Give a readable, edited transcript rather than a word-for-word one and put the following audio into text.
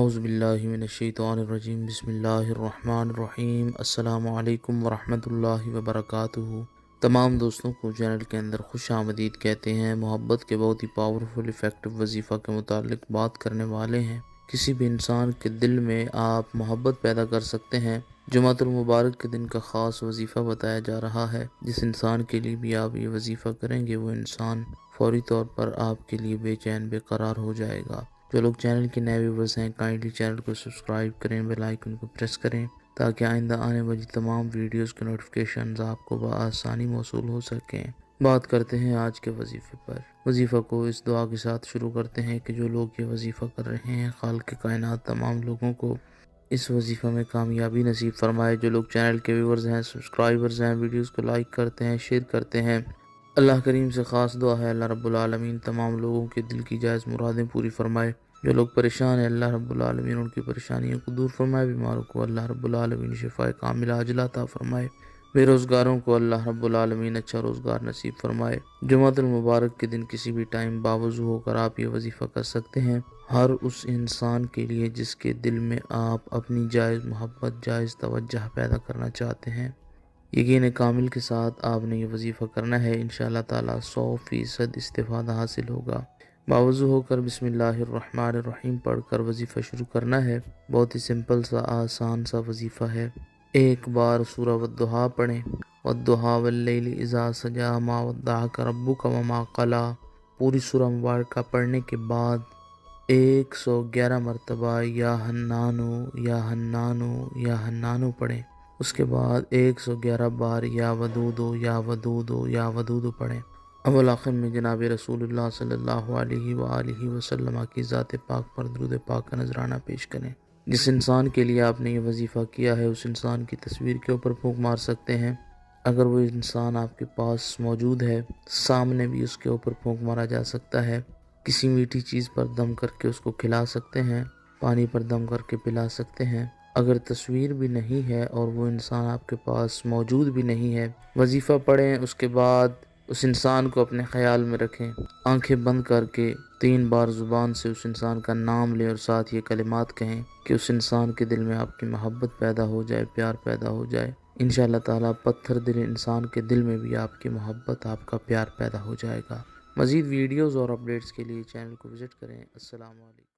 اعوذ باللہ من الشیطان الرجیم بسم اللہ الرحمن الرحیم السلام علیکم ورحمۃ اللہ وبرکاتہ۔ تمام دوستوں کو چینل کے اندر خوش آمدید کہتے ہیں۔ محبت کے بہت ہی پاورفل افیکٹو وظیفہ کے متعلق بات کرنے والے ہیں۔ کسی بھی انسان کے دل میں آپ محبت پیدا کر سکتے ہیں۔ جمعۃ المبارک کے دن کا خاص وظیفہ بتایا جا رہا ہے۔ جس انسان کے لیے بھی آپ یہ وظیفہ کریں گے وہ انسان فوری طور پر آپ کے لیے بے چین بے قرار ہو جائے گا۔ جو لوگ چینل کے نئے ویورز ہیں کائنڈلی چینل کو سبسکرائب کریں، بیل آئیکن کو پریس کریں تاکہ آئندہ آنے والی تمام ویڈیوز کے نوٹیفیکیشنز آپ کو بآسانی موصول ہو سکیں۔ بات کرتے ہیں آج کے وظیفے پر۔ وظیفہ کو اس دعا کے ساتھ شروع کرتے ہیں کہ جو لوگ یہ وظیفہ کر رہے ہیں خالق کائنات تمام لوگوں کو اس وظیفہ میں کامیابی نصیب فرمائے۔ جو لوگ چینل کے ویورز ہیں، سبسکرائبرز ہیں، ویڈیوز کو لائک کرتے ہیں، شیئر کرتے ہیں، اللہ کریم سے خاص دعا ہے اللہ رب العالمین تمام لوگوں کے دل کی جائز مرادیں پوری فرمائے۔ جو لوگ پریشان ہیں اللہ رب العالمین ان کی پریشانیوں کو دور فرمائے۔ بیماروں کو اللہ رب العالمین شفائے کاملہ عاجلہ عطا فرمائے۔ بے روزگاروں کو اللہ رب العالمین اچھا روزگار نصیب فرمائے۔ جمعۃ المبارک کے دن کسی بھی ٹائم باوضو ہو کر آپ یہ وظیفہ کر سکتے ہیں۔ ہر اس انسان کے لیے جس کے دل میں آپ اپنی جائز محبت، جائز توجہ پیدا کرنا چاہتے ہیں، یقین کامل کے ساتھ آپ نے یہ وظیفہ کرنا ہے۔ انشاءاللہ تعالیٰ 100% استفادہ حاصل ہوگا۔ باوضو ہو کر بسم اللہ الرحمن الرحیم پڑھ کر وظیفہ شروع کرنا ہے۔ بہت ہی سمپل سا آسان سا وظیفہ ہے۔ ایک بار سورہ والضحیٰ پڑھیں۔ والضحیٰ واللیل اذا سجی ما ودعک ربک وما قلی۔ پوری سورہ مبارکہ پڑھنے کے بعد 111 مرتبہ یا حنانو یا حنانو یا حنانو پڑھیں۔ اس کے بعد 111 بار یا ودودو یا ودودو یا ودودو پڑھیں۔ اول آخر میں جناب رسول اللہ صلی اللہ علیہ وآلہ وسلم کی ذات پاک پر درود پاک کا نذرانہ پیش کریں۔ جس انسان کے لیے آپ نے یہ وظیفہ کیا ہے اس انسان کی تصویر کے اوپر پھونک مار سکتے ہیں۔ اگر وہ انسان آپ کے پاس موجود ہے سامنے بھی اس کے اوپر پھونک مارا جا سکتا ہے۔ کسی میٹھی چیز پر دم کر کے اس کو کھلا سکتے ہیں، پانی پر دم کر کے پلا سکتے ہیں۔ اگر تصویر بھی نہیں ہے اور وہ انسان آپ کے پاس موجود بھی نہیں ہے، وظیفہ پڑھیں، اس کے بعد اس انسان کو اپنے خیال میں رکھیں، آنکھیں بند کر کے 3 بار زبان سے اس انسان کا نام لیں اور ساتھ یہ کلمات کہیں کہ اس انسان کے دل میں آپ کی محبت پیدا ہو جائے، پیار پیدا ہو جائے۔ انشاءاللہ تعالیٰ پتھر دل انسان کے دل میں بھی آپ کی محبت، آپ کا پیار پیدا ہو جائے گا۔ مزید ویڈیوز اور اپڈیٹس کے لیے چینل کو وزٹ کریں۔ السلام علیکم۔